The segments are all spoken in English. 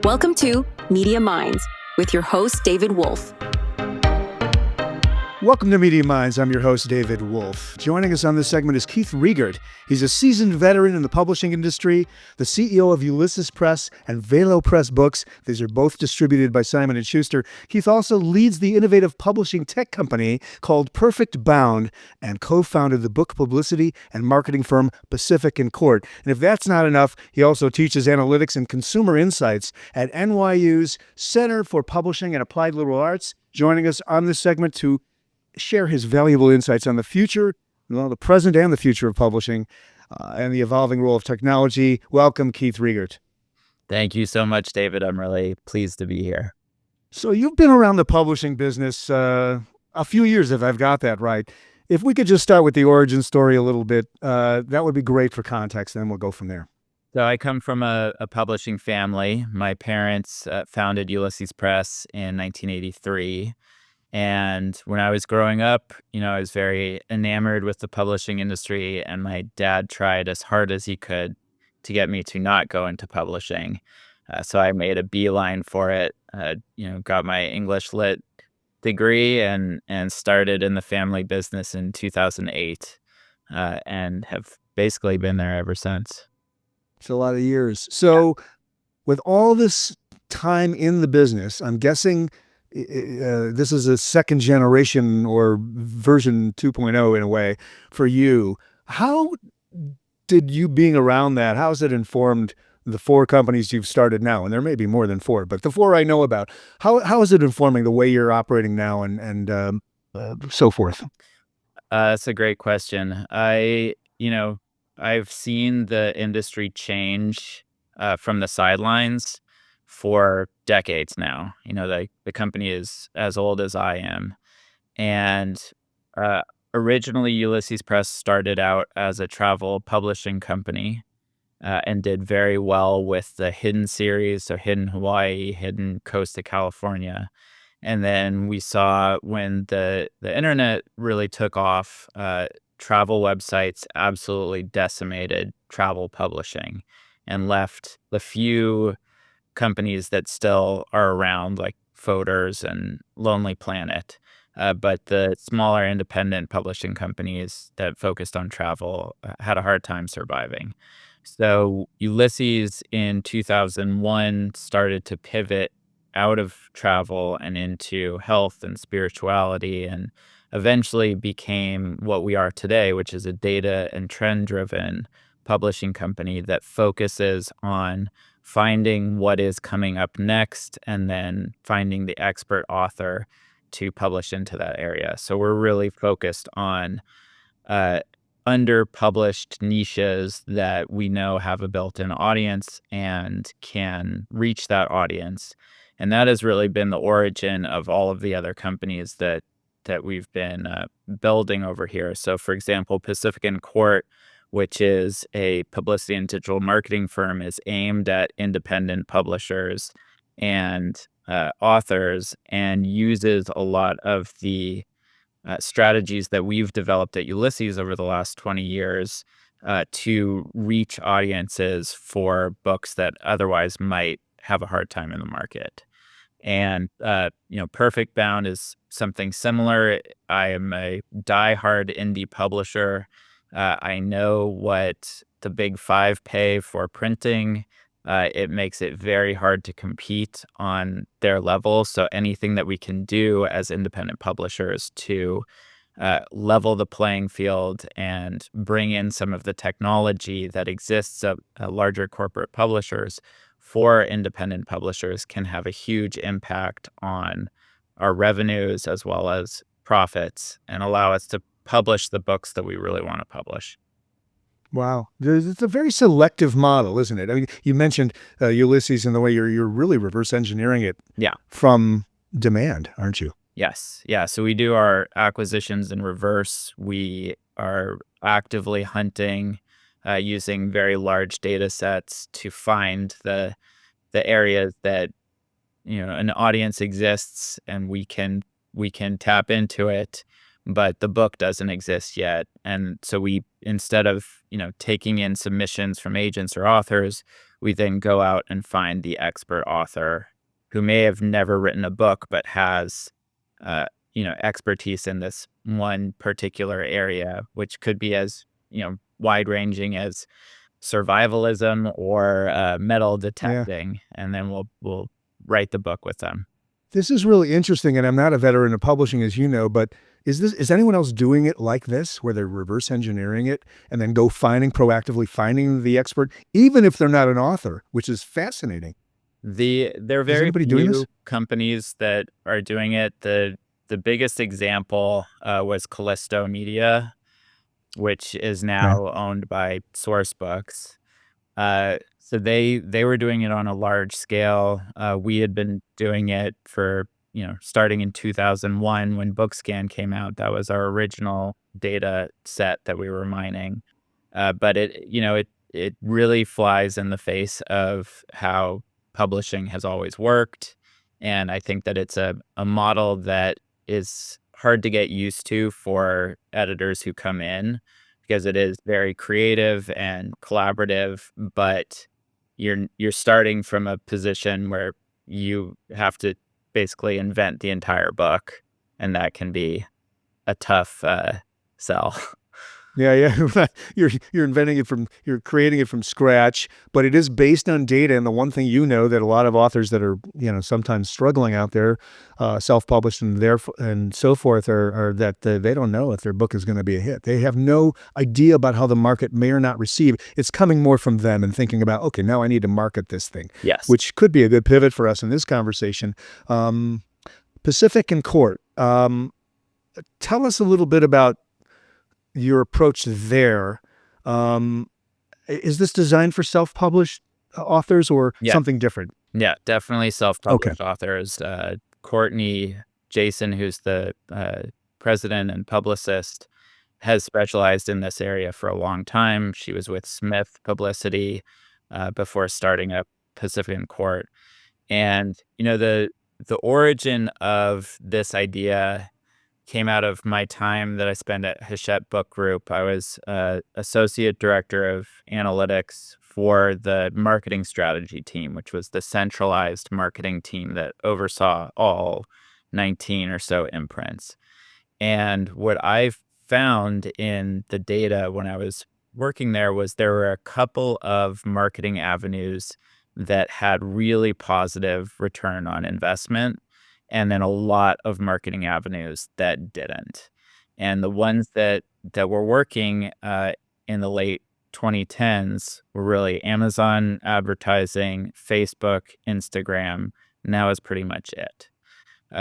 Welcome to Media Minds with your host, David Wolf. Welcome to Media Minds. I'm your host, David Wolf. Joining us on this segment is Keith Riegert. He's a seasoned veteran in the publishing industry, the CEO of Ulysses Press and VeloPress Books. These are both distributed by Simon & Schuster. Keith also leads the innovative publishing tech company called Perfect Bound and co-founded the book publicity and marketing firm Pacific & Court. And if that's not enough, he also teaches analytics and consumer insights at NYU's Center for Publishing and Applied Liberal Arts. Joining us on this segment to share his valuable insights on the future, the present and the future of publishing, and the evolving role of technology. Welcome, Keith Riegert. Thank you so much, David. I'm really pleased to be here. So you've been around the publishing business a few years, if I've got that right. If we could just start with the origin story a little bit, that would be great for context, and then we'll go from there. So I come from a publishing family. My parents founded Ulysses Press in 1983. And when I was growing up, I was very enamored with the publishing industry, and my dad tried as hard as he could to get me to not go into publishing. So I made a beeline for it, got my English Lit degree and started in the family business in 2008, and have basically been there ever since. It's a lot of years. So with all this time in the business, I'm guessing this is a second generation or version 2.0 in a way for you. How did you being around that, how has it informed the four companies you've started now? And there may be more than four, but the four I know about, how is it informing the way you're operating now and so forth? That's a great question. I've seen the industry change from the sidelines for decades now. The company is as old as I am. And originally, Ulysses Press started out as a travel publishing company and did very well with the Hidden series, so Hidden Hawaii, Hidden Coast of California. And then we saw when the internet really took off, travel websites absolutely decimated travel publishing and left the few companies that still are around, like Fodors and Lonely Planet. But the smaller independent publishing companies that focused on travel had a hard time surviving. So Ulysses in 2001 started to pivot out of travel and into health and spirituality, and eventually became what we are today, which is a data and trend-driven publishing company that focuses on finding what is coming up next and then finding the expert author to publish into that area. So we're really focused on underpublished niches that we know have a built-in audience and can reach that audience. And that has really been the origin of all of the other companies that we've been building over here. So for example, Pacific & Court, which is a publicity and digital marketing firm, is aimed at independent publishers and authors, and uses a lot of the strategies that we've developed at Ulysses over the last 20 years to reach audiences for books that otherwise might have a hard time in the market. And, Perfect Bound is something similar. I am a diehard indie publisher. I know what the big five pay for printing. It makes it very hard to compete on their level. So anything that we can do as independent publishers to level the playing field and bring in some of the technology that exists at larger corporate publishers for independent publishers can have a huge impact on our revenues as well as profits, and allow us to publish the books that we really want to publish. Wow. It's a very selective model, isn't it? I mean, you mentioned Ulysses and the way you're really reverse engineering it from demand, aren't you? Yes. Yeah. So we do our acquisitions in reverse. We are actively hunting using very large data sets to find the areas that an audience exists, and we can tap into it but the book doesn't exist yet. And so we, instead of, taking in submissions from agents or authors, we then go out and find the expert author who may have never written a book, but has, expertise in this one particular area, which could be as, wide ranging as survivalism or metal Yeah. detecting. And then we'll write the book with them. This is really interesting, and I'm not a veteran of publishing, as you know, but is anyone else doing it like this, where they're reverse engineering it and then proactively finding the expert, even if they're not an author, which is fascinating. There are Is very anybody doing this? few companies that are doing it. The biggest example was Callisto Media, which is Okay. now owned by Source Books. So they were doing it on a large scale. We had been doing it for, starting in 2001 when BookScan came out. That was our original data set that we were mining. But it really flies in the face of how publishing has always worked. And I think that it's a model that is hard to get used to for editors who come in, because it is very creative and collaborative, but you're starting from a position where you have to basically invent the entire book, and that can be a tough sell. Yeah, yeah. You're creating it from scratch, but it is based on data. And the one thing that a lot of authors that are sometimes struggling out there, self-published and so forth, are that they don't know if their book is going to be a hit. They have no idea about how the market may or not receive. It's coming more from them and thinking about, okay, now I need to market this thing, Yes. which could be a good pivot for us in this conversation. Pacific and Court. Tell us a little bit about your approach there. Is this designed for self-published authors or Yeah. something different? Yeah, definitely Okay. self-published authors. Courtney Jason, who's the president and publicist, has specialized in this area for a long time. She was with Smith Publicity before starting up Pacific and Court. And the origin of this idea came out of my time that I spent at Hachette Book Group. I was associate director of analytics for the marketing strategy team, which was the centralized marketing team that oversaw all 19 or so imprints. And what I found in the data when I was working there was there were a couple of marketing avenues that had really positive return on investment, and then a lot of marketing avenues that didn't. And the ones that were working in the late 2010s were really Amazon advertising, Facebook, Instagram, and that was pretty much it.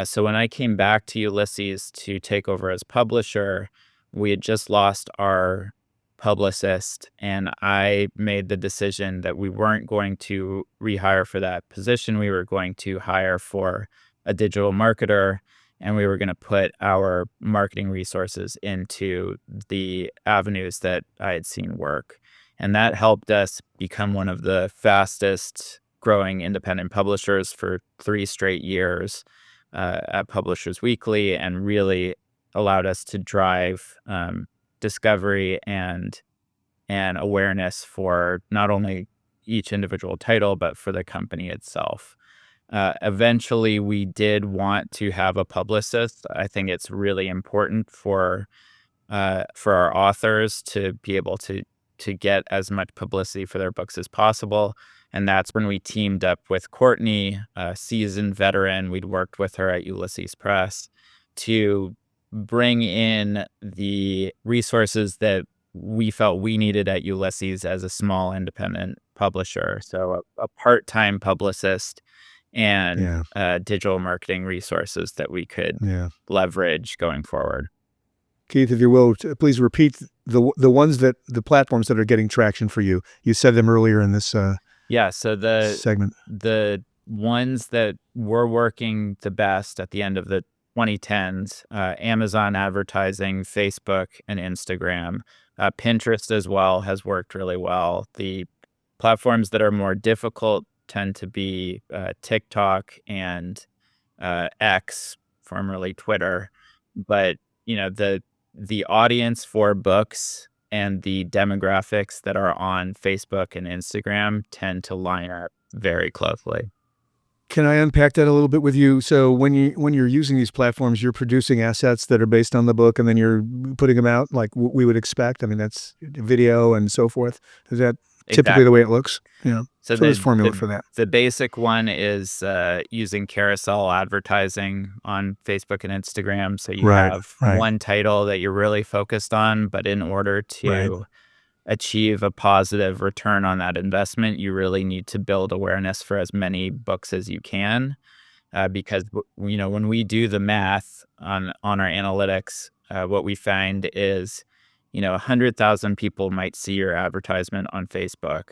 So when I came back to Ulysses to take over as publisher, we had just lost our publicist, and I made the decision that we weren't going to rehire for that position. We were going to hire for a digital marketer, and we were going to put our marketing resources into the avenues that I had seen work. And that helped us become one of the fastest growing independent publishers for 3 straight years at Publishers Weekly, and really allowed us to drive discovery and awareness for not only each individual title, but for the company itself. Eventually, we did want to have a publicist. I think it's really important for our authors to be able to get as much publicity for their books as possible. And that's when we teamed up with Courtney, a seasoned veteran. We'd worked with her at Ulysses Press to bring in the resources that we felt we needed at Ulysses as a small independent publisher. So a part-time publicist and Yeah. digital marketing resources that we could Yeah. leverage going forward. Keith, if you will, please repeat the platforms that are getting traction for you. You said them earlier in this Yeah, so segment. the ones that were working the best at the end of the 2010s, Amazon advertising, Facebook, and Instagram. Pinterest as well has worked really well. The platforms that are more difficult tend to be TikTok and X, formerly Twitter. But the audience for books and the demographics that are on Facebook and Instagram tend to line up very closely. Can I unpack that a little bit with you? So when you're using these platforms, you're producing assets that are based on the book, and then you're putting them out like we would expect. I mean, that's video and so forth. Is that typically the way it looks? Yeah. So So there's formula for that. the basic one is using carousel advertising on Facebook and Instagram. So you Right. have Right. one title that you're really focused on, but in order Right. to achieve a positive return on that investment, you really need to build awareness for as many books as you can. Because when we do the math on our analytics, what we find is 100,000 people might see your advertisement on Facebook.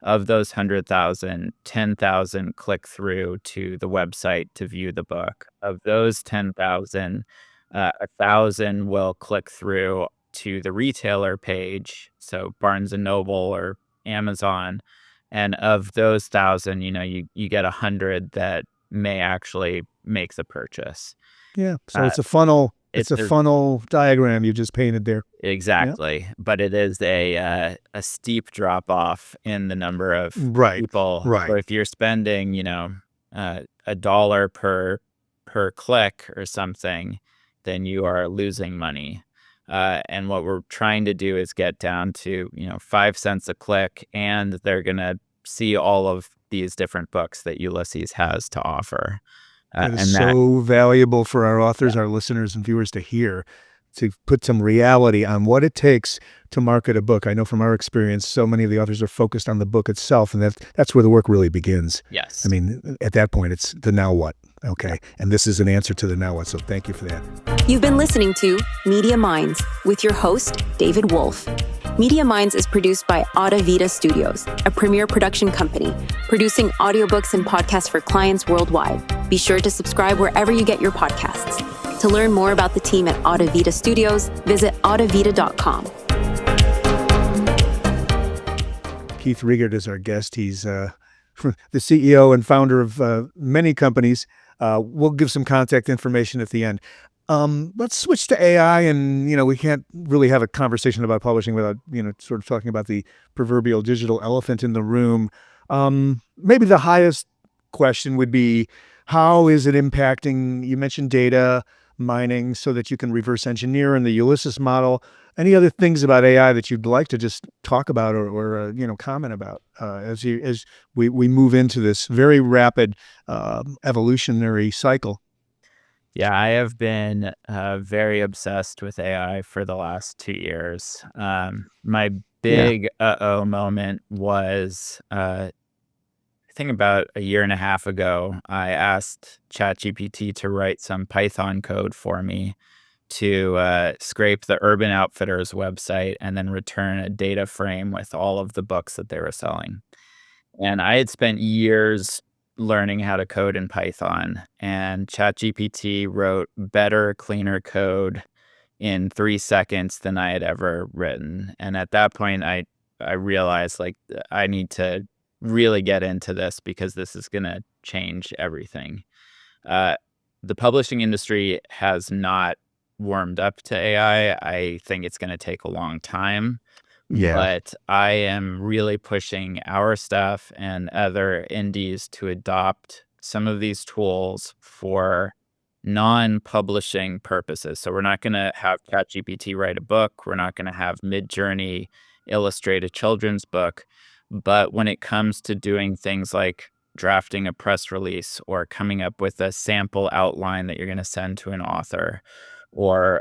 Of those 100,000, 10,000 click through to the website to view the book. Of those 10,000, 1,000 will click through to the retailer page, so Barnes and Noble or Amazon. And of those 1,000, you get 100 that may actually make the purchase. Yeah. So Uh, it's a funnel. It's a there's funnel diagram you just painted there. Exactly, but it is a steep drop off in the number of Right. people. Right. So if you're spending, $1 per click or something, then you are losing money. And what we're trying to do is get down to 5 cents a click, and they're gonna see all of these different books that Ulysses has to offer. That is And that so valuable for our authors, our listeners, and viewers to hear, to put some reality on what it takes to market a book. I know from our experience, so many of the authors are focused on the book itself, and that's where the work really begins. Yes. I mean, at that point, it's the now what, okay? And this is an answer to the now what, so thank you for that. You've been listening to Media Minds with your host, David Wolf. Media Minds is produced by Audivita Studios, a premier production company, producing audiobooks and podcasts for clients worldwide. Be sure to subscribe wherever you get your podcasts. To learn more about the team at Audivita Studios, visit audivita.com. Keith Riegert is our guest. He's the CEO and founder of many companies. We'll give some contact information at the end. Let's switch to AI, and we can't really have a conversation about publishing without sort of talking about the proverbial digital elephant in the room. Maybe the highest question would be, how is it impacting? You mentioned data mining so that you can reverse engineer in the Ulysses model. Any other things about AI that you'd like to just talk about or comment about as we move into this very rapid evolutionary cycle? Yeah, I have been very obsessed with AI for the last 2 years. My big uh-oh moment was, I think about a year and a half ago, I asked ChatGPT to write some Python code for me to scrape the Urban Outfitters website and then return a data frame with all of the books that they were selling. And I had spent years learning how to code in Python, and ChatGPT wrote better, cleaner code in 3 seconds than I had ever written. And at that point, I realized, like, I need to really get into this because this is gonna change everything. The publishing industry has not warmed up to AI. I think it's gonna take a long time. Yeah. But I am really pushing our staff and other indies to adopt some of these tools for non-publishing purposes. So we're not going to have ChatGPT write a book. We're not going to have Midjourney illustrate a children's book. But when it comes to doing things like drafting a press release or coming up with a sample outline that you're going to send to an author, or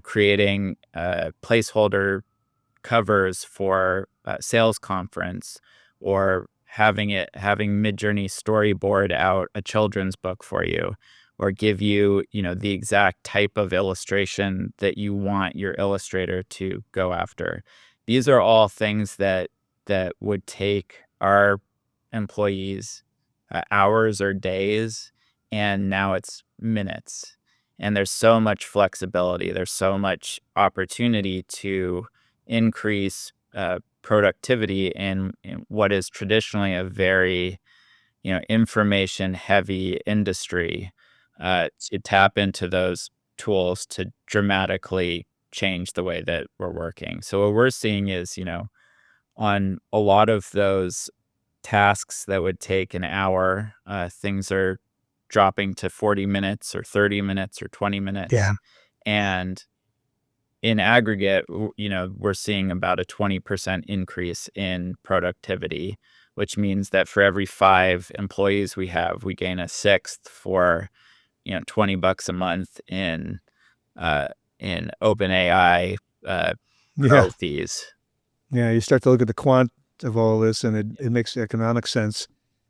creating placeholder covers for a sales conference, or having Midjourney storyboard out a children's book for you, or give you, the exact type of illustration that you want your illustrator to go after. These are all things that would take our employees hours or days, and now it's minutes. And there's so much flexibility. There's so much opportunity to increase productivity in what is traditionally a very information heavy industry, to tap into those tools to dramatically change the way that we're working. So what we're seeing is, on a lot of those tasks that would take an hour, things are dropping to 40 minutes or 30 minutes or 20 minutes. Yeah. And in aggregate, we're seeing about a 20% increase in productivity, which means that for every 5 employees we have, we gain a sixth for, $20 a month in OpenAI Yeah. pro fees. Yeah. You start to look at the quant of all this, and it makes economic sense.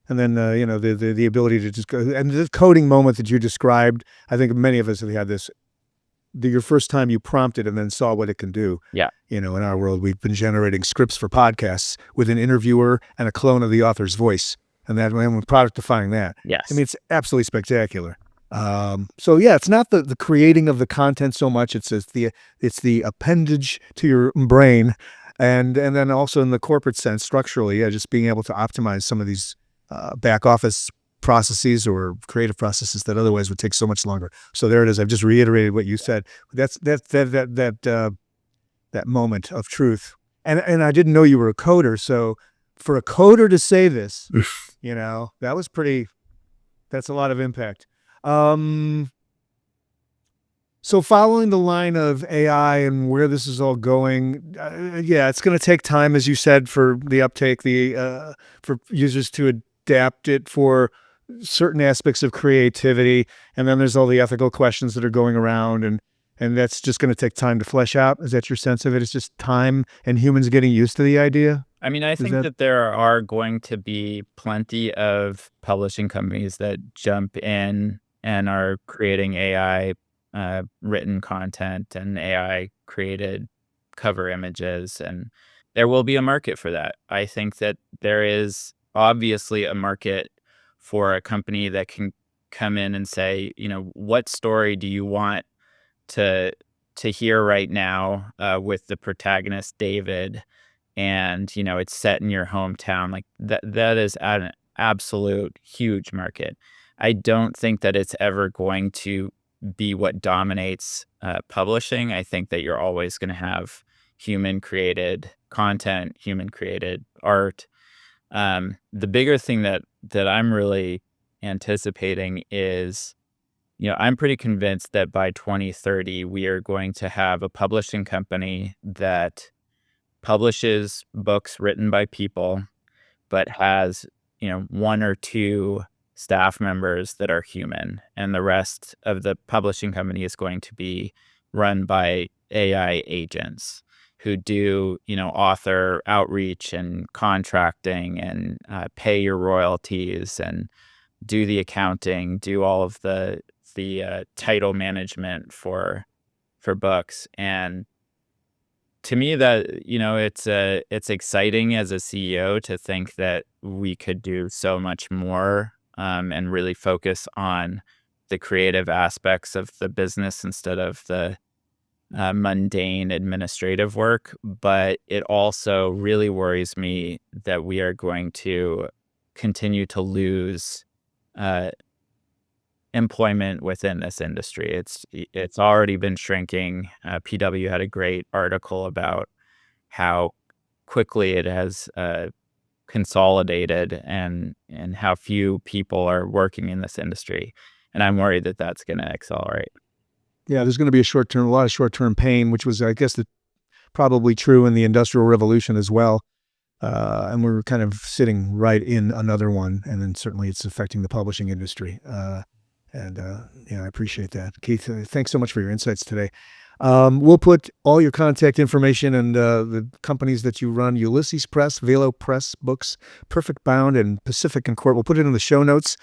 And then, the ability to just go, and the coding moment that you described, I think many of us have had this, your first time you prompted and then saw what it can do. Yeah. In our world, we've been generating scripts for podcasts with an interviewer and a clone of the author's voice. And we're productifying that. Yes. I mean, it's absolutely spectacular. So yeah, it's not the creating of the content so much. It's the appendage to your brain. And then also in the corporate sense, structurally, just being able to optimize some of these back office processes or creative processes that otherwise would take so much longer. So there it is. I've just reiterated what you said. That's that moment of truth. And I didn't know you were a coder. So for a coder to say this, that's a lot of impact. So following the line of AI and where this is all going, it's going to take time, as you said, for the uptake, for users to adapt it for certain aspects of creativity. And then there's all the ethical questions that are going around, and that's just going to take time to flesh out. Is that your sense of it? It's just time and humans getting used to the idea? I mean, I think that there are going to be plenty of publishing companies that jump in and are creating AI written content and AI created cover images, and there will be a market for that. I think that there is obviously a market for a company that can come in and say, what story do you want to hear right now with the protagonist David, and it's set in your hometown. Like that is an absolute huge market. I don't think that it's ever going to be what dominates publishing. I think that you're always going to have human created content, human created art. The bigger thing that I'm really anticipating is, I'm pretty convinced that by 2030, we are going to have a publishing company that publishes books written by people, but has, 1 or 2 staff members that are human, and the rest of the publishing company is going to be run by AI agents who do, author outreach and contracting and pay your royalties and do the accounting, do all of the title management for books. And to me, that it's exciting as a CEO to think that we could do so much more and really focus on the creative aspects of the business instead of the mundane administrative work. But it also really worries me that we are going to continue to lose employment within this industry. It's already been shrinking. PW had a great article about how quickly it has consolidated and how few people are working in this industry. And I'm worried that that's going to accelerate. Yeah, there's going to be a lot of short-term pain, which was, I guess, probably true in the Industrial Revolution as well. And we're kind of sitting right in another one, and then certainly it's affecting the publishing industry. I appreciate that. Keith, thanks so much for your insights today. We'll put all your contact information and the companies that you run, Ulysses Press, VeloPress Books, Perfect Bound, and Pacific and Court. We'll put it in the show notes.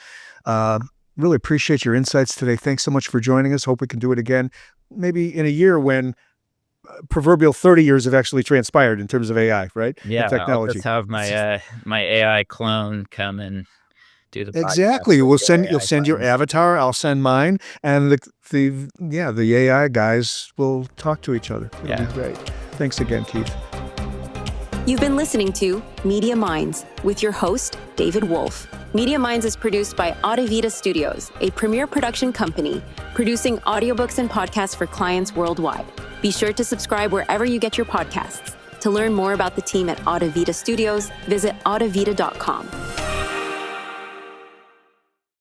Really appreciate your insights today. Thanks so much for joining us. Hope we can do it again, maybe in a year when proverbial 30 years have actually transpired in terms of AI, right? Yeah, and technology. I'll just have my AI clone come and do the podcast. Exactly. You'll send your avatar. I'll send mine, and the AI guys will talk to each other. It'll be great. Thanks again, Keith. You've been listening to Media Minds with your host, David Wolf. Media Minds is produced by Audivita Studios, a premier production company producing audiobooks and podcasts for clients worldwide. Be sure to subscribe wherever you get your podcasts. To learn more about the team at Audivita Studios, visit audivita.com.